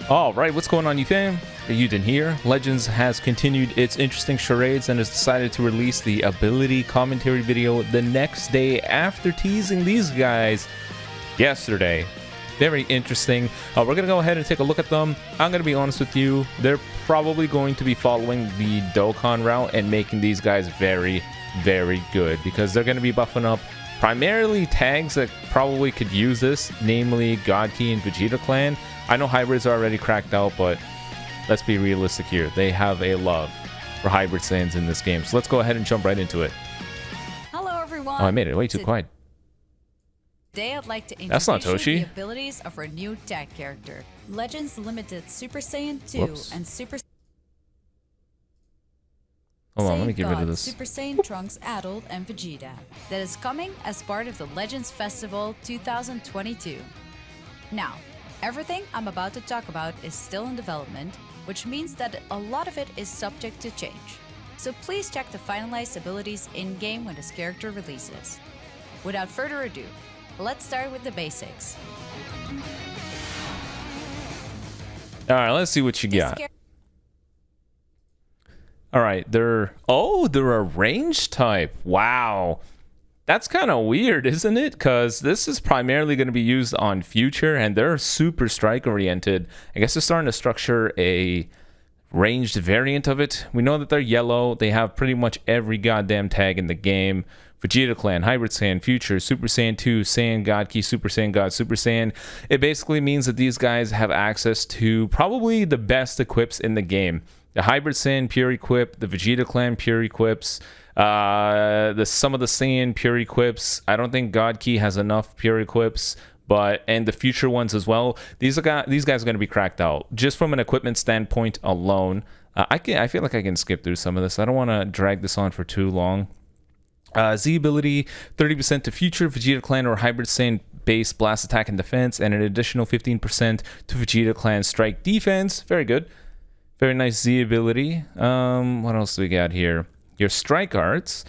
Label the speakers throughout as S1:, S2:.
S1: Alright, what's going on, you fam? Raiyuden here. Legends has continued its interesting charades and has decided to release the ability commentary video the next day after teasing these guys yesterday. Very interesting. We're going to go ahead and take a look at them. I'm going to be honest with you, they're probably going to be following the Dokkan route and making these guys very, very good, because they're going to be buffing up primarily tags that probably could use this, namely God Key and Vegeta Clan. I know hybrids are already cracked out, but let's be realistic here. They have a love for hybrid Saiyans in this game. So let's go ahead and jump right into it.
S2: Hello, everyone.
S1: Oh, I made it way too quiet.
S2: Today, I'd like to
S1: That's not
S2: introduce you
S1: Toshi.
S2: the abilities of our new tag character, Legends Limited Super Saiyan 2
S1: Whoops.
S2: and Super
S1: Hold on, let me
S2: Saiyan
S1: get rid of
S2: God,
S1: this.
S2: Super Saiyan Trunks, Adult, and Vegeta. That is coming as part of the Legends Festival 2022. Now, everything I'm about to talk about is still in development, which means that a lot of it is subject to change. So please check the finalized abilities in-game when this character releases. Without further ado, let's start with the basics.
S1: Alright, let's see what you got. Alright, they're a range type. Wow. That's kind of weird, isn't it? Because this is primarily going to be used on Future, and they're super strike-oriented. I guess they're starting to structure a ranged variant of it. We know that they're yellow. They have pretty much every goddamn tag in the game. Vegeta Clan, Hybrid Saiyan, Future, Super Saiyan 2, Saiyan God Key, Super Saiyan God, Super Saiyan. It basically means that these guys have access to probably the best equips in the game. The Hybrid Saiyan pure equip, the Vegeta Clan pure equips, some of the Saiyan pure equips. I don't think God Key has enough pure equips, and the future ones as well. These guys are going to be cracked out just from an equipment standpoint alone. I feel like I can skip through some of this. I don't want to drag this on for too long. Z ability 30% to future Vegeta Clan or Hybrid Saiyan base blast attack and defense, and an additional 15% to Vegeta Clan strike defense. Very good. Very nice Z ability. What else do we got here? Your strike arts,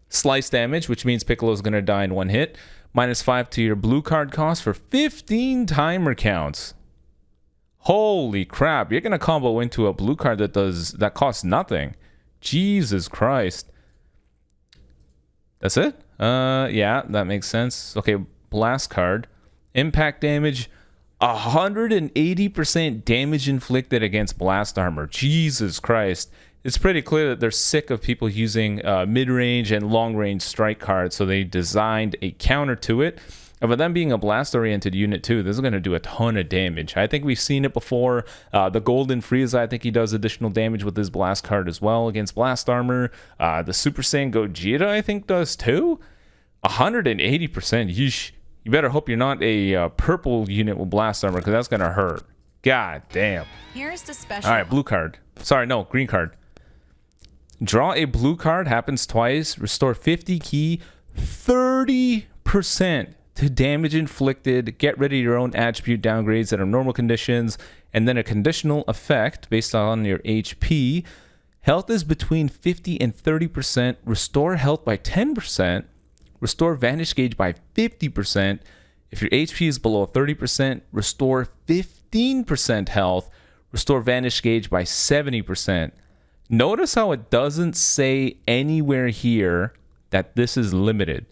S1: slice damage, which means Piccolo's going to die in one hit. -5 to your blue card cost for 15 timer counts. Holy crap. You're going to combo into a blue card that costs nothing. Jesus Christ. That's it? Yeah, that makes sense. Okay, blast card. Impact damage. 180% damage inflicted against blast armor. Jesus Christ. It's pretty clear that they're sick of people using mid-range and long-range strike cards, so they designed a counter to it. And with them being a blast-oriented unit too, this is going to do a ton of damage. I think we've seen it before. The Golden Frieza, I think he does additional damage with his blast card as well against blast armor. The Super Saiyan Gogeta, I think, does too. 180%. Yeesh. You better hope you're not a purple unit with blast armor, because that's going to hurt. God damn.
S2: Here's the special.
S1: All right, blue card. Sorry, no, green card. Draw a blue card, happens twice. Restore 50 key, 30% to damage inflicted. Get rid of your own attribute downgrades that are normal conditions. And then a conditional effect based on your HP. Health is between 50 and 30%. Restore health by 10%. Restore Vanish Gauge by 50%. If your HP is below 30%, restore 15% health. Restore Vanish Gauge by 70%. Notice how it doesn't say anywhere here that this is limited.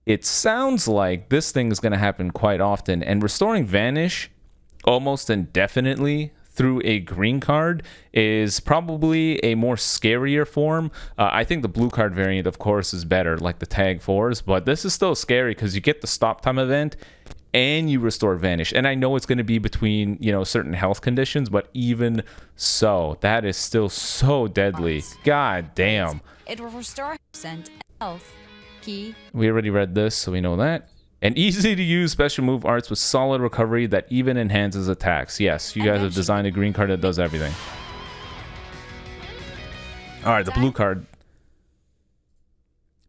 S1: It sounds like this thing is going to happen quite often, and restoring Vanish almost indefinitely through a green card is probably a more scarier form. I think the blue card variant, of course, is better, like the Tag 4s, but this is still scary because you get the stop time event and you restore Vanish. And I know it's going to be between, certain health conditions, but even so, that is still so deadly. God damn.
S2: It will restore % health, key.
S1: We already read this, so we know that. And easy to use special move arts with solid recovery that even enhances attacks. Yes, you guys have designed a green card that does everything. Alright, the blue card.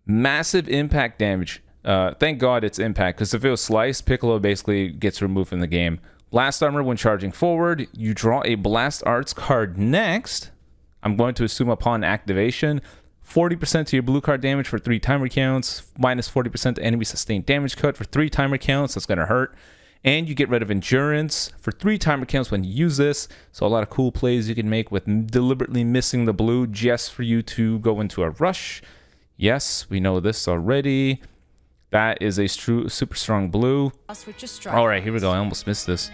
S1: Massive impact damage. Thank God it's impact, because if it was slice, Piccolo basically gets removed from the game. Blast armor when charging forward. You draw a blast arts card next. I'm going to assume upon activation. 40% to your blue card damage for 3 timer counts, minus 40% to enemy sustained damage cut for 3 timer counts. That's going to hurt. And you get rid of endurance for 3 timer counts when you use this. So a lot of cool plays you can make with deliberately missing the blue just for you to go into a rush. Yes, we know this already. That is a super strong blue. All right, here we go. I almost missed this.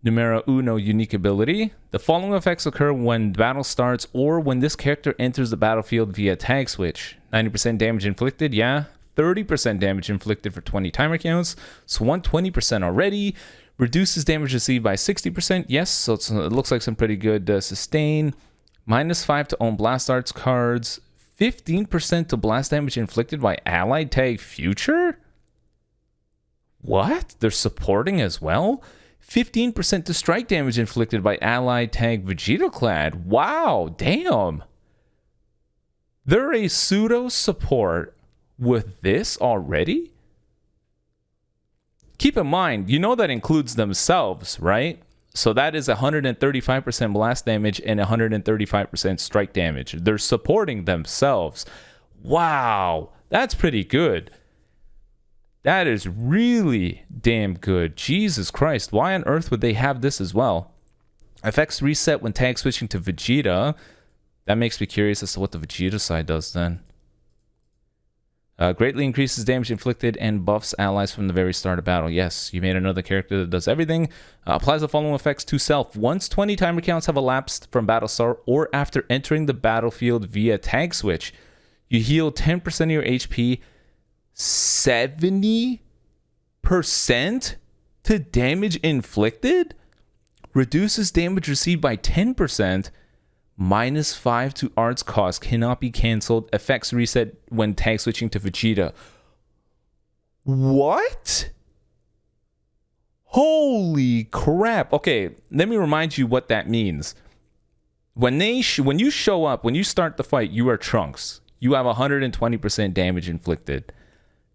S1: Numero uno unique ability. The following effects occur when battle starts or when this character enters the battlefield via tag switch. 90% damage inflicted, yeah. 30% damage inflicted for 20 timer counts. So 120% already. Reduces damage received by 60%, yes. So it looks like some pretty good sustain. -5 to own blast arts cards. 15% to blast damage inflicted by allied tag future? What? They're supporting as well? 15% to strike damage inflicted by allied tag Vegeta clad. Wow, damn. They're a pseudo support with this already? Keep in mind, you know that includes themselves, right? So that is 135% blast damage and 135% strike damage. They're supporting themselves. Wow, that's pretty good. That is really damn good. Jesus Christ, why on earth would they have this as well? Effects reset when tag switching to Vegeta. That makes me curious as to what the Vegeta side does then. Greatly increases damage inflicted and buffs allies from the very start of battle. Yes, you made another character that does everything. Applies the following effects to self. Once 20 timer counts have elapsed from battle start or after entering the battlefield via tag switch, you heal 10% of your HP 70% to damage inflicted, reduces damage received by 10%, -5 to arts cost, cannot be cancelled, effects reset when tag switching to Vegeta. What? Holy crap. Okay, let me remind you what that means. When you show up, when you start the fight, you are Trunks. You have 120% damage inflicted.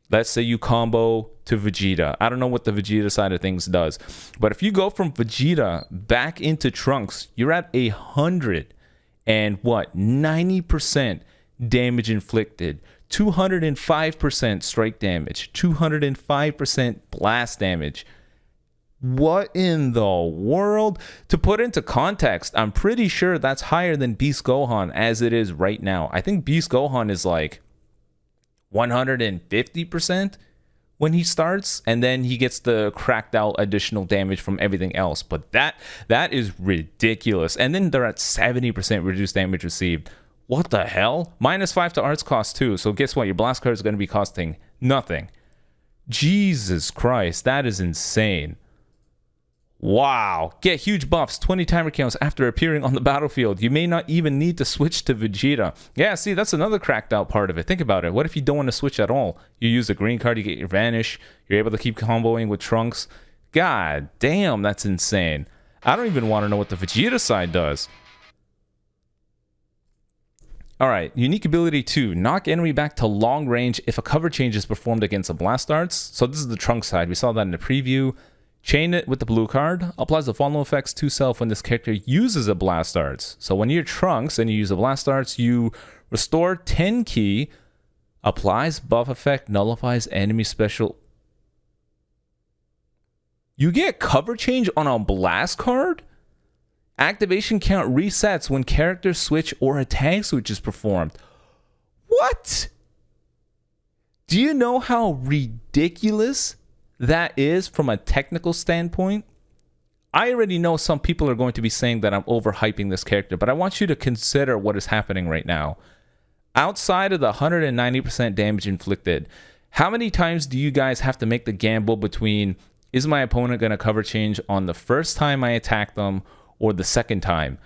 S1: Let's say you combo to Vegeta. I don't know what the Vegeta side of things does. But if you go from Vegeta back into Trunks, you're at 90% damage inflicted. 205% strike damage. 205% blast damage. What in the world? To put into context, I'm pretty sure that's higher than Beast Gohan as it is right now. I think Beast Gohan is like 150% when he starts, and then he gets the cracked out additional damage from everything else. But that is ridiculous. And then they're at 70% reduced damage received. What the hell? -5 to arts cost too. So guess what? Your blast card is going to be costing nothing. Jesus Christ, that is insane. Wow. Get huge buffs, 20 timer counts after appearing on the battlefield. You may not even need to switch to Vegeta. Yeah, see, that's another cracked out part of it. Think about it. What if you don't want to switch at all? You use the green card, you get your Vanish. You're able to keep comboing with Trunks. God damn, that's insane. I don't even want to know what the Vegeta side does. Alright, unique ability 2. Knock enemy back to long range if a cover change is performed against a Blast Arts. So this is the Trunks side. We saw that in the preview. Chain it with the blue card. Applies the following effects to self when this character uses a Blast Arts. So when you're Trunks and you use a Blast Arts, you restore 10 ki, applies buff effect, nullifies enemy special. You get cover change on a blast card? Activation count resets when character switch or a tag switch is performed. What? Do you know how ridiculous that is from a technical standpoint? I already know some people are going to be saying that I'm overhyping this character, but I want you to consider what is happening right now. Outside of the 190% damage inflicted, how many times do you guys have to make the gamble between, is my opponent going to cover change on the first time I attack them or the second time?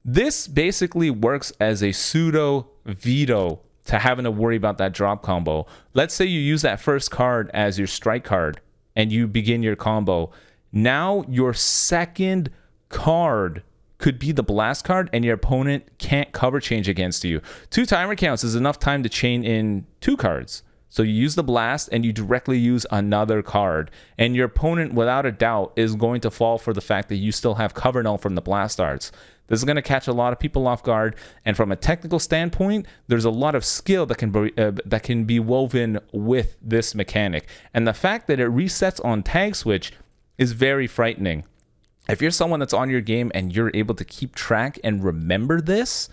S1: This basically works as a pseudo veto to having to worry about that drop combo. Let's say you use that first card as your strike card and you begin your combo. Now your second card could be the blast card and your opponent can't cover change against you. 2 timer counts is enough time to chain in 2 cards. So you use the blast and you directly use another card. And your opponent, without a doubt, is going to fall for the fact that you still have cover null from the blast arts. This is going to catch a lot of people off guard. And from a technical standpoint, there's a lot of skill that can be woven with this mechanic. And the fact that it resets on tag switch is very frightening. If you're someone that's on your game and you're able to keep track and remember this,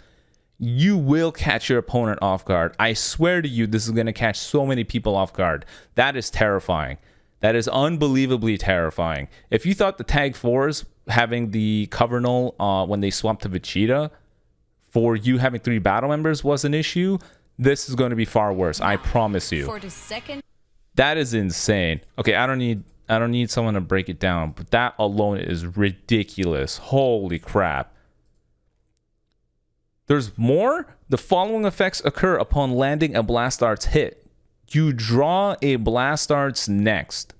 S1: you will catch your opponent off guard. I swear to you, this is going to catch so many people off guard. That is terrifying. That is unbelievably terrifying. If you thought the tag 4s having the cover null when they swapped to Vegeta for you having 3 battle members was an issue, this is going to be far worse. I promise you.
S2: For the second,
S1: that is insane. Okay, I don't need someone to break it down, but that alone is ridiculous. Holy crap. There's more. The following effects occur upon landing a Blast Arts hit. You draw a Blast Arts next.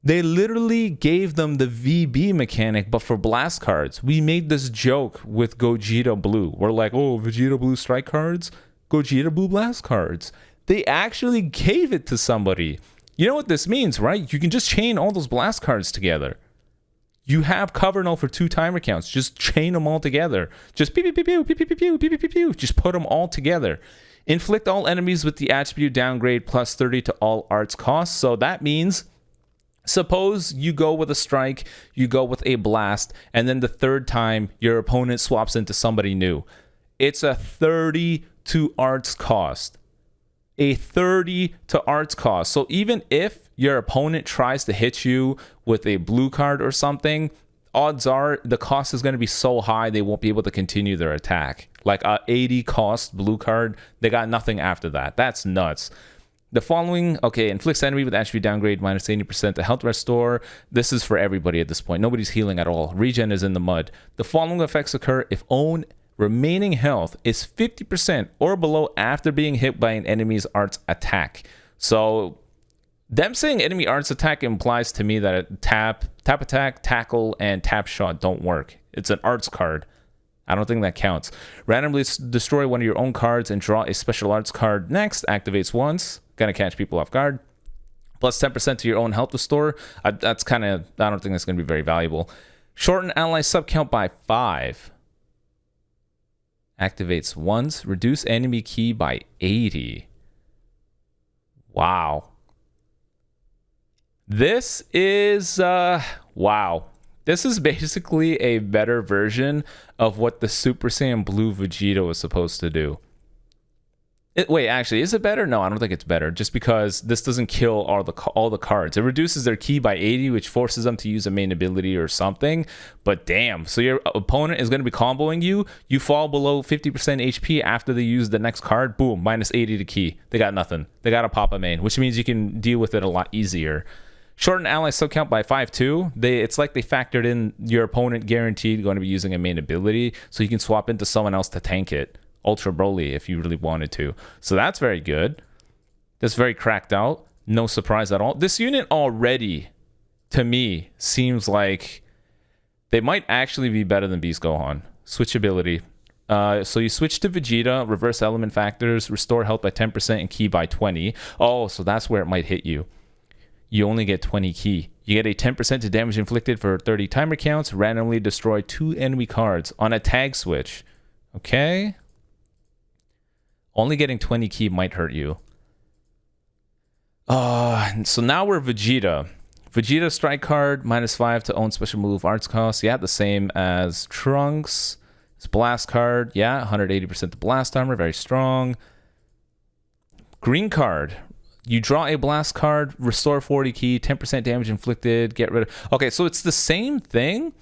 S1: They literally gave them the VB mechanic, but for blast cards. We made this joke with Gogeta Blue. We're like, oh, Vegeta Blue strike cards, Gogeta Blue blast cards. They actually gave it to somebody. You know what this means, right? You can just chain all those blast cards together. You have cover null for 2 timer counts. Just chain them all together. Just pew, pew, pew, pew, pew, pew, pew, pew, pew, pew, pew. Just put them all together. Inflict all enemies with the attribute downgrade plus 30 to all arts costs. So that means, suppose you go with a strike, you go with a blast, and then the 3rd time your opponent swaps into somebody new. It's a 30 to arts cost. A 30 to arts cost. So even if your opponent tries to hit you with a blue card or something, odds are the cost is going to be so high they won't be able to continue their attack. Like a 80 cost blue card, they got nothing after that. That's nuts. The following, okay, inflicts enemy with attribute downgrade minus 80% to health restore. This is for everybody at this point. Nobody's healing at all. Regen is in the mud. The following effects occur if own remaining health is 50% or below after being hit by an enemy's arts attack. So them saying enemy arts attack implies to me that tap attack, tackle, and tap shot don't work. It's an arts card. I don't think that counts. Randomly destroy one of your own cards and draw a special arts card next. Activates once. Gonna catch people off guard. Plus 10% to your own health restore. That's kind of, I don't think that's gonna be very valuable. Shorten ally sub count by 5. Activates once. Reduce enemy key by 80. Wow. This is, wow. This is basically a better version of what the Super Saiyan Blue Vegeta was supposed to do. Wait, actually, is it better? No, I don't think it's better. Just because this doesn't kill all the cards. It reduces their key by 80, which forces them to use a main ability or something. But damn, so your opponent is going to be comboing you. You fall below 50% HP after they use the next card. Boom, minus 80 to key. They got nothing. They got to pop a main, which means you can deal with it a lot easier. Shorten ally sub count by 5 too. It's like they factored in your opponent guaranteed going to be using a main ability, so you can swap into someone else to tank it. Ultra Broly if you really wanted to. So that's very good. That's very cracked out. No surprise at all. This unit already, to me, seems like they might actually be better than Beast Gohan. Switchability. So you switch to Vegeta, reverse element factors, restore health by 10% and key by 20. Oh, so that's where it might hit you. You only get 20 key. You get a 10% to damage inflicted for 30 timer counts. Randomly destroy 2 enemy cards on a tag switch. Okay. Only getting 20 key might hurt you. So now we're Vegeta. Vegeta strike card, minus 5 to own special move arts cost. Yeah, the same as Trunks. It's blast card. Yeah, 180% to blast armor. Very strong. Green card. You draw a blast card, restore 40 key, 10% damage inflicted, get rid of... Okay, so it's the same thing,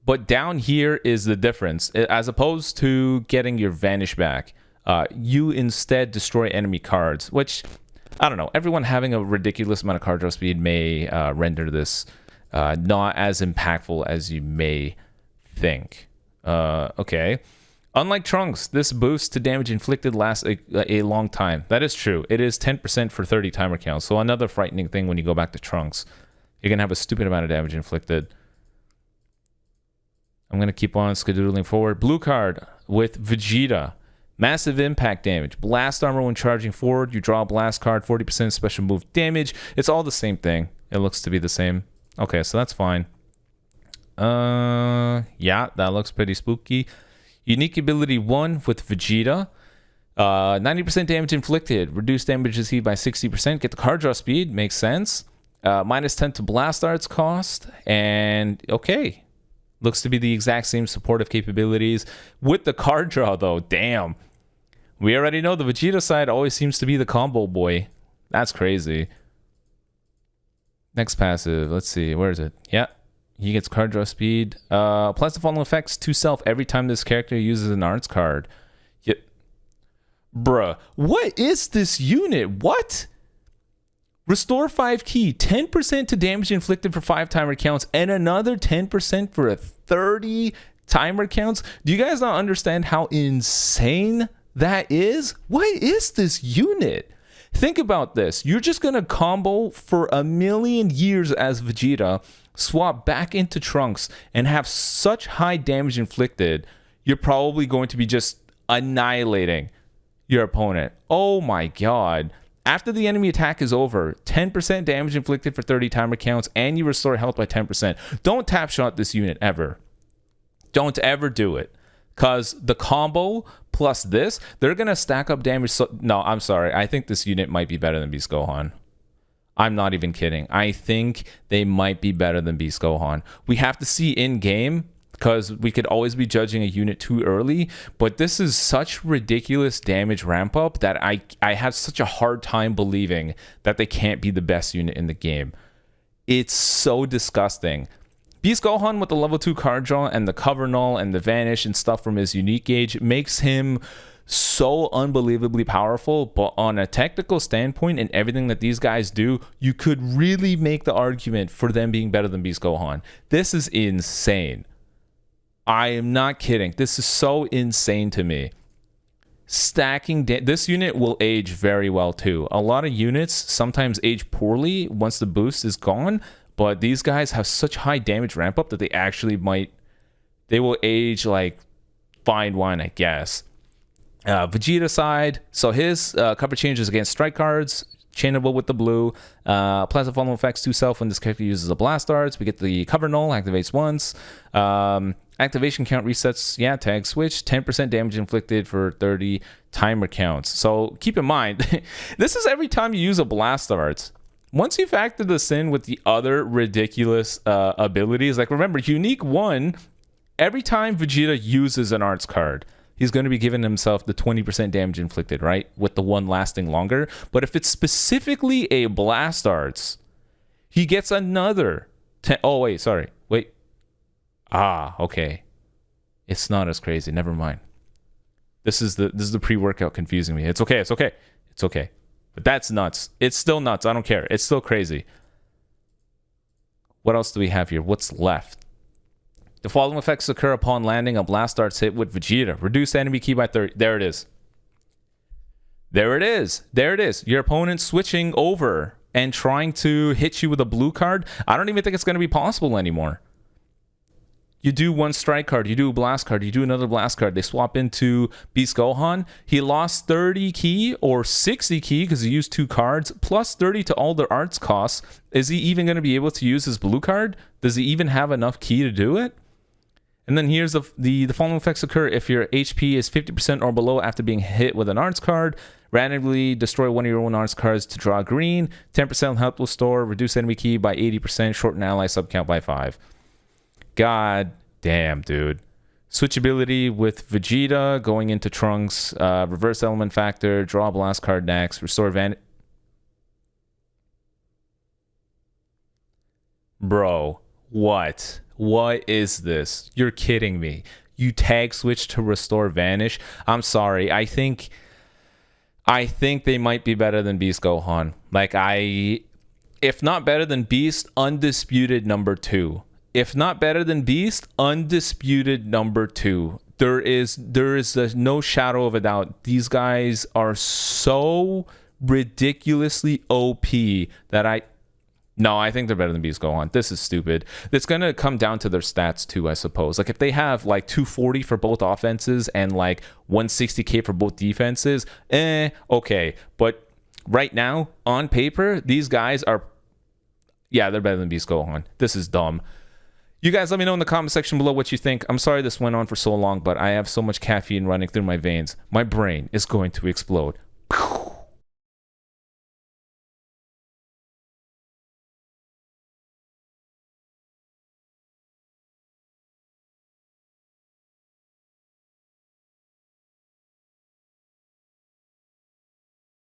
S1: but down here is the difference. As opposed to getting your vanish back, you instead destroy enemy cards, which, I don't know, everyone having a ridiculous amount of card draw speed may render this not as impactful as you may think. Okay. Unlike Trunks, this boost to damage inflicted lasts a long time. That is true. It is 10% for 30 timer counts. So another frightening thing when you go back to Trunks. You're going to have a stupid amount of damage inflicted. I'm going to keep on skedoodling forward. Blue card with Vegeta. Massive impact damage. Blast armor when charging forward. You draw a blast card, 40% special move damage. It's all the same thing. It looks to be the same. Okay, so that's fine. Yeah, that looks pretty spooky. Unique ability 1 with Vegeta. 90% damage inflicted. Reduce damage received by 60%. Get the card draw speed. Makes sense. Minus 10 to blast arts cost. And okay. Looks to be the exact same supportive capabilities. With the card draw though, damn. We already know the Vegeta side always seems to be the combo boy. That's crazy. Next passive. Let's see. Where is it? Yeah. He gets card draw speed. Applies the following effects to self every time this character uses an arts card. Yeah. Bruh. What is this unit? What? Restore 5 key. 10% to damage inflicted for 5 timer counts. And another 10% for a 30 timer counts. Do you guys not understand how insane that is? What is this unit? Think about this. You're just going to combo for a million years as Vegeta, swap back into Trunks, and have such high damage inflicted, you're probably going to be just annihilating your opponent. Oh my god. After the enemy attack is over, 10% damage inflicted for 30 timer counts, and you restore health by 10%. Don't tap shot this unit ever. Don't ever do it. Because the combo plus this, they're going to stack up damage. So, no, I'm sorry. I think this unit might be better than Beast Gohan. I'm not even kidding. I think they might be better than Beast Gohan. We have to see in-game, because we could always be judging a unit too early. But this is such ridiculous damage ramp-up that I have such a hard time believing that they can't be the best unit in the game. It's so disgusting. Beast Gohan with the level 2 card draw and the cover null and the vanish and stuff from his unique gauge makes him so unbelievably powerful, but on a technical standpoint and everything that these guys do, you could really make the argument for them being better than Beast Gohan. This is insane. I am not kidding. This is so insane to me. Stacking this unit will age very well too. A lot of units sometimes age poorly once the boost is gone, but these guys have such high damage ramp up that they actually they will age like fine wine, I guess. Vegeta side, so his cover changes against strike cards, chainable with the blue. Applies the following effects to self when this character uses a blast arts. We get the cover null, activates once. Activation count resets, yeah, tag switch. 10% damage inflicted for 30 timer counts. So keep in mind, this is every time you use a blast arts. Once you factor this in with the other ridiculous abilities, like remember, Unique 1, every time Vegeta uses an arts card, he's going to be giving himself the 20% damage inflicted, right? With the one lasting longer. But if it's specifically a blast arts, he gets another 10. Oh, wait, sorry. Wait. Ah, okay. It's not as crazy. Never mind. This is the pre-workout confusing me. It's okay. It's okay. It's okay. But that's nuts. It's still nuts. I don't care. It's still crazy. What else do we have here? What's left? The following effects occur upon landing a blast arts hit with Vegeta. Reduce enemy key by 30. There it is. There it is. There it is. Your opponent switching over and trying to hit you with a blue card. I don't even think it's going to be possible anymore. You do one strike card, you do a blast card, you do another blast card. They swap into Beast Gohan. He lost 30 key or 60 key because he used 2 cards, plus 30 to all their arts costs. Is he even going to be able to use his blue card? Does he even have enough key to do it? And then here's the following effects occur if your HP is 50% or below after being hit with an arts card. Randomly destroy one of your own arts cards to draw green. 10% health restore. Reduce enemy key by 80%. Shorten ally subcount by 5. God damn, dude. Switchability with Vegeta going into Trunks. Reverse element factor. Draw a blast card next. Restore advantage. Bro, what? What is this? You're kidding me. You tag switch to restore vanish. I'm sorry. I think they might be better than Beast Gohan. Like if not better than Beast, undisputed number 2. If not better than Beast, undisputed number 2. There is no shadow of a doubt. These guys are so ridiculously OP that No, I think they're better than Beast Gohan. This is stupid. It's going to come down to their stats too, I suppose. Like if they have like 240 for both offenses and like 160k for both defenses, okay. But right now, on paper, these guys are, yeah, they're better than Beast Gohan. This is dumb. You guys let me know in the comment section below what you think. I'm sorry this went on for so long, but I have so much caffeine running through my veins. My brain is going to explode.